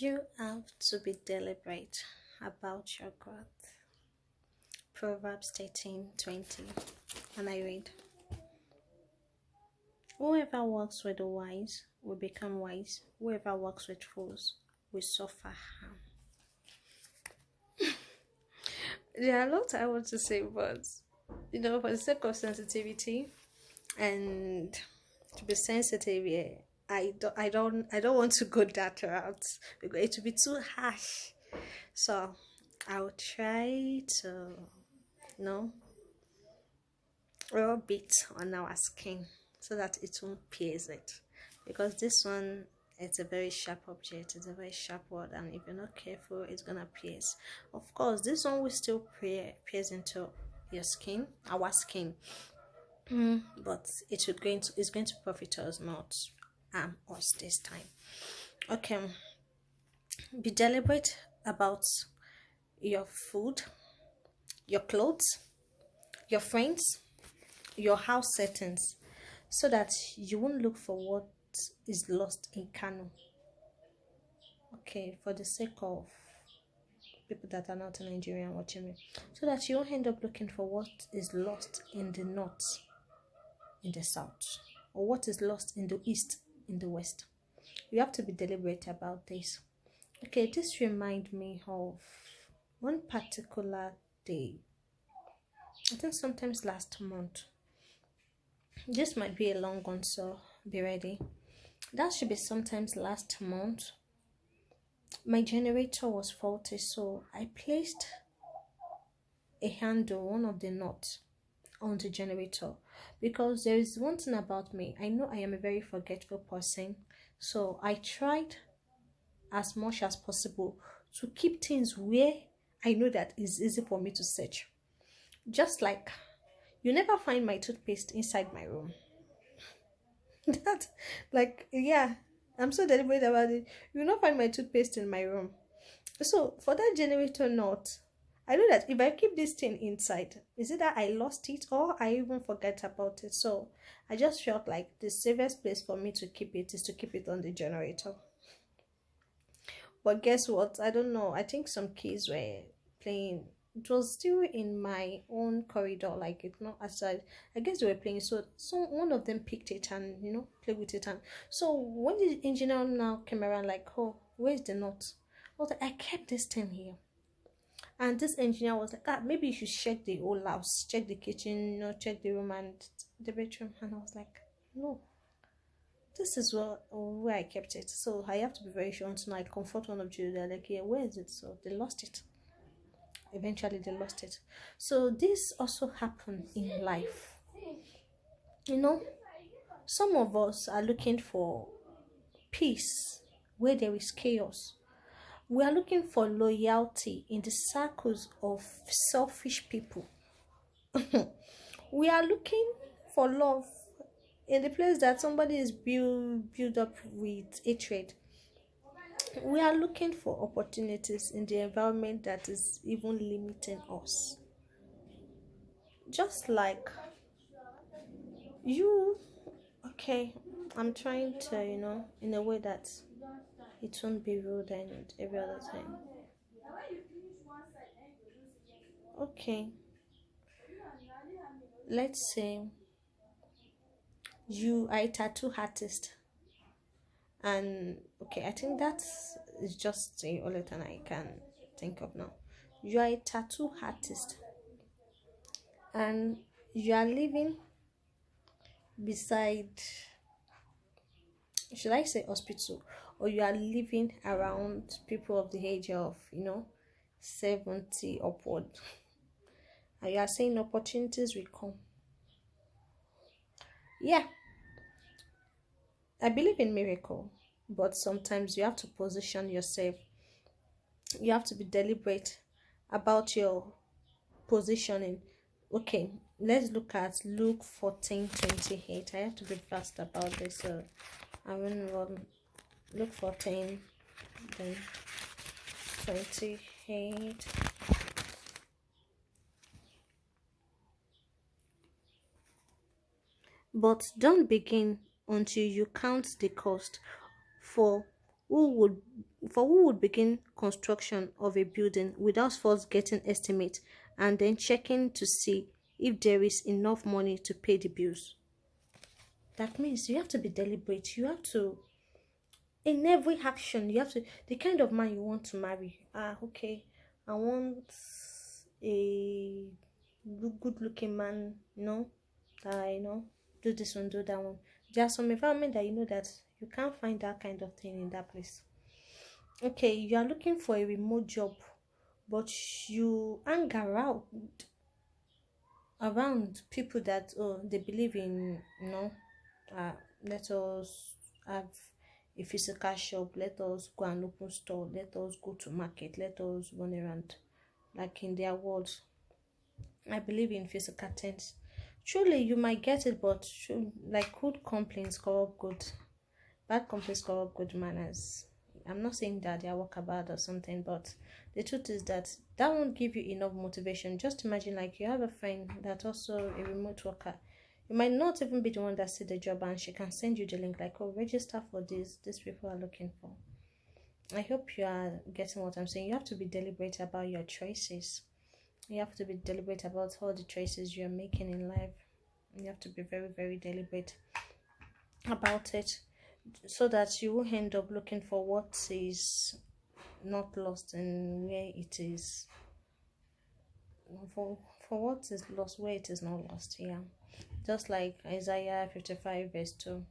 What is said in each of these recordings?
You have to be deliberate about your growth. Proverbs 13:20. And I read, whoever walks with the wise will become wise. Whoever walks with fools will suffer harm. There are a lot I want to say, but for the sake of sensitivity and to be sensitive, yeah, I don't want to go that route because it will be too harsh. So I'll try to rub it on our skin so that it won't pierce it, because this one, it's a very sharp object, it's a very sharp word, and if you're not careful it's gonna pierce. Of course this one will still pierce into your skin, our skin, but it's going to profit us, not us this time. Okay, be deliberate about your food, your clothes, your friends, your house settings, so that you won't look for what is lost in Kano. Okay, for the sake of people that are not Nigerian watching me, so that you won't end up looking for what is lost in the north, in the south, or what is lost in the east, in the west. You have to be deliberate about this. Okay, this reminds me of one particular day. I think sometimes last month. This might be a long one, so be ready. That should be sometimes last month. My generator was faulty, so I placed a handle, one of the nuts, on the generator, because there is one thing about me. I know I am a very forgetful person, so I tried as much as possible to keep things where I know that is easy for me to search. Just like you never find my toothpaste inside my room. That, like, yeah, I'm so deliberate about it. You will not find my toothpaste in my room. So for that generator nut, I know that if I keep this thing inside, is it that I lost it or I even forget about it? So I just felt like the safest place for me to keep it is to keep it on the generator. But guess what? I don't know. I think some kids were playing. It was still in my own corridor, like it's not outside. I guess they were playing. So one of them picked it and played with it. And so when the engineer now came around, like, oh, where's the nut? I was like, I kept this thing here. And this engineer was like, maybe you should check the whole house, check the kitchen, check the room and the bedroom. And I was like, no, this is where I kept it. So I have to be very sure. Until I comfort one of you, they're like, yeah, where is it? So they lost it. Eventually they lost it. So this also happened in life. Some of us are looking for peace where there is chaos. We are looking for loyalty in the circles of selfish people. We are looking for love in the place that somebody is built up with hatred. We are looking for opportunities in the environment that is even limiting us. Just like you, okay, I'm trying to, in a way that it won't be rude and every other time. Okay, let's say you are a tattoo artist, and okay, I think that is just the only thing I can think of now. You are a tattoo artist and you are living beside, should I say, hospital, or you are living around people of the age of 70 upward, and you are saying opportunities will come. Yeah, I believe in miracle, but sometimes you have to position yourself. You have to be deliberate about your positioning. Okay, let's look at Luke 14:28. I have to be fast about this, so I will run Luke 14 then 28. But don't begin until you count the cost, for who would for who would begin construction of a building without first getting estimate and then checking to see if there is enough money to pay the bills? That means you have to be deliberate. You have to, in every action, you have to, the kind of man you want to marry. Okay, I want a good looking man, that do this one, do that one. There are some environment that you know that you can't find that kind of thing in that place. Okay, you are looking for a remote job, but you hang around people that they believe in, let us have a physical shop, let us go and open store, let us go to market, let us run around. Like in their words, I believe in physical things. Truly, you might get it, but like good complaints corrupt good, bad complaints corrupt good manners. I'm not saying that they are walkabout or something, but the truth is that won't give you enough motivation. Just imagine, like, you have a friend that's also a remote worker. You might not even be the one that see the job, and she can send you the link, like, oh, register for this. These people are looking for. I hope you are getting what I'm saying. You have to be deliberate about your choices. You have to be deliberate about all the choices you're making in life. You have to be very, very deliberate about it, so that you will end up looking for what is not lost and where it is, for what is lost where it is not lost. Yeah, just like Isaiah 55 verse 2.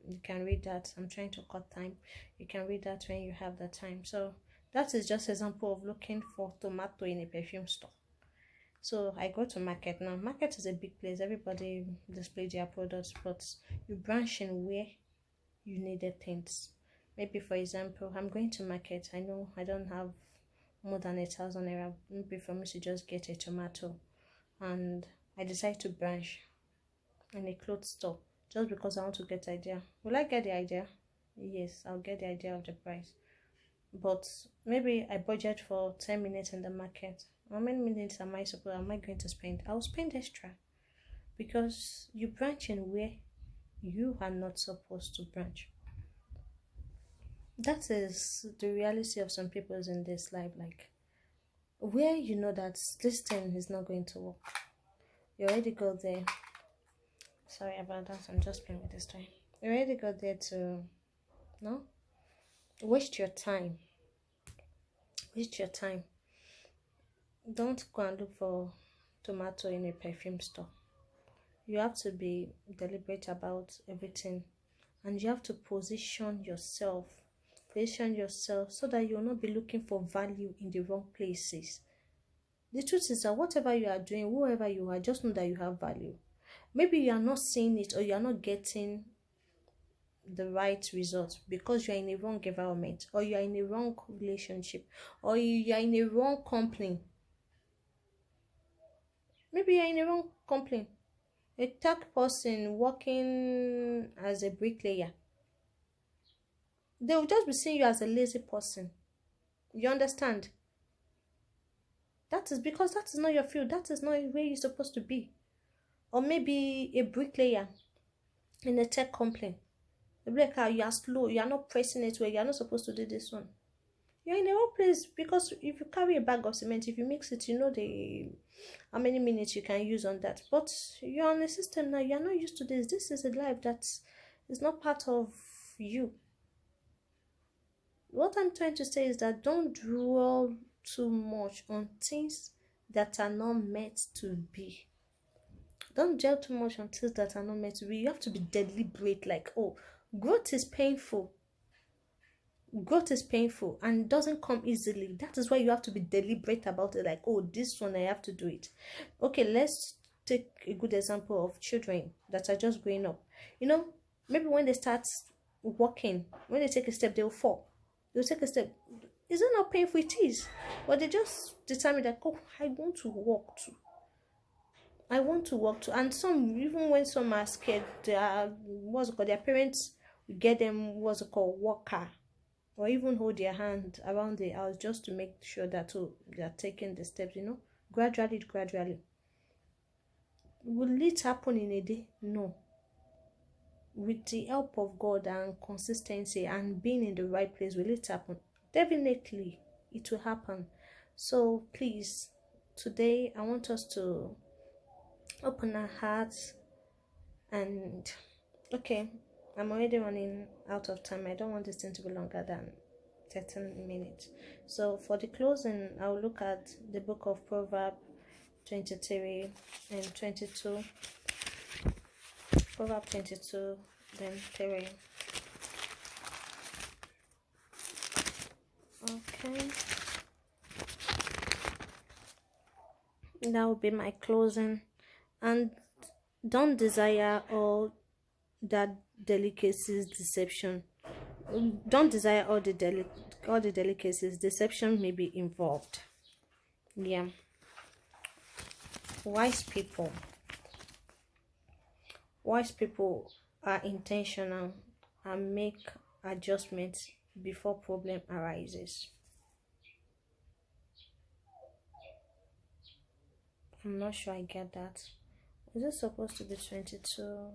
You can read that. I'm trying to cut time. You can read that when you have the time. So that is just an example of looking for tomato in a perfume store. So I go to market now. Market is a big place. Everybody display their products, but you branch in where you needed things. Maybe, for example, I'm going to market. I know I don't have more than 1,000 naira. Maybe for me to just get a tomato, and I decide to branch in a clothes store just because I want to get the idea. Will I get the idea? Yes, I'll get the idea of the price. But maybe I budget for 10 minutes in the market. How many minutes am I going to spend? I'll spend extra, because you branch in where you are not supposed to branch. That is the reality of some people in this life. Like, where you know that this thing is not going to work, you already go there. Sorry about that, I'm just playing with this time. You already go there to waste your time. Don't go and look for tomato in a perfume store. You have to be deliberate about everything, and you have to position yourself so that you'll not be looking for value in the wrong places. The truth is that whatever you are doing, whoever you are, just know that you have value. Maybe you are not seeing it, or you are not getting the right result because you are in a wrong environment, or you are in a wrong relationship, or you are in a wrong company. Maybe you are in a wrong company. A tech person working as a bricklayer, they will just be seeing you as a lazy person. You understand? That is because that is not your field. That is not where you're supposed to be. Or maybe a bricklayer in a tech company. The bricklayer, you are slow. You are not pressing it where you are not supposed to do this one. You're in the wrong place, because if you carry a bag of cement, if you mix it, you know how many minutes you can use on that. But you're on a system now. You're not used to this. This is a life that is not part of you. What I'm trying to say is that don't dwell too much on things that are not meant to be. Don't dwell too much on things that are not meant to be. You have to be deliberate. Like, growth is painful. Growth is painful and doesn't come easily. That is why you have to be deliberate about it. Like, this one I have to do it. Okay, let's take a good example of children that are just growing up. Maybe when they start walking, when they take a step, they'll fall. They'll take a step. Is it not painful? It is. But they just determine that, I want to walk too. And some, even when some are scared, they are, their parents will get them, walker, or even hold their hand around the house just to make sure that they are taking the steps, gradually. Will it happen in a day? No. With the help of God and consistency and being in the right place, will it happen? Definitely it will happen. So please, today I want us to open our hearts and okay, I'm already running out of time. I don't want this thing to be longer than 13 minutes. So for the closing, I'll look at the book of Proverbs 23 and 22. Proverbs 22, then 3. Okay. That will be my closing. And don't desire all that delicacies deception. Don't desire all the delicacies. Deception may be involved. Yeah. Wise people are intentional and make adjustments before problem arises. I'm not sure I get that. Is it supposed to be 22?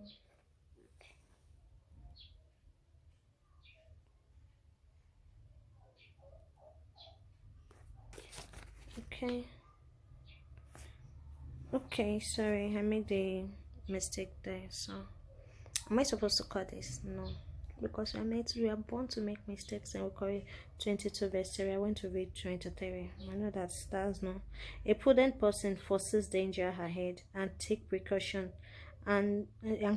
Okay. Okay, sorry, I made a mistake there. So, am I supposed to cut this? No, because we are born to make mistakes, and we call it 22 verse 3. I went to read 23. I know that's no. A prudent person foresees danger ahead and take precaution, and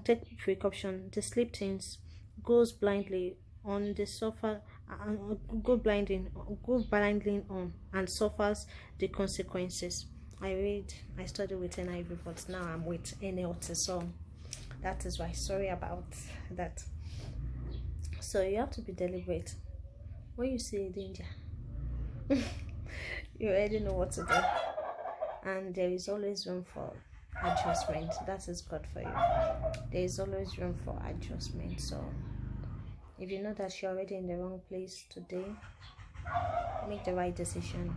take precaution. The sleepings goes blindly on the sofa, go blindly on, and suffers the consequences. I study with NIV, but now I'm with NLT, so that is why. Sorry about that. So you have to be deliberate. When you see a danger, you already know what to do, and there is always room for adjustment. That is good for you. There is always room for adjustment. So if you know that you're already in the wrong place today, make the right decision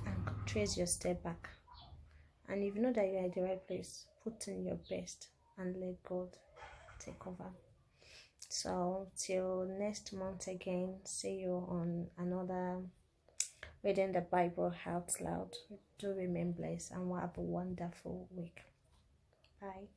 and trace your step back. And if you know that you're at the right place, put in your best and let God take over. So till next month again, see you on another reading the Bible out loud. Do remain blessed and we'll have a wonderful week. Bye.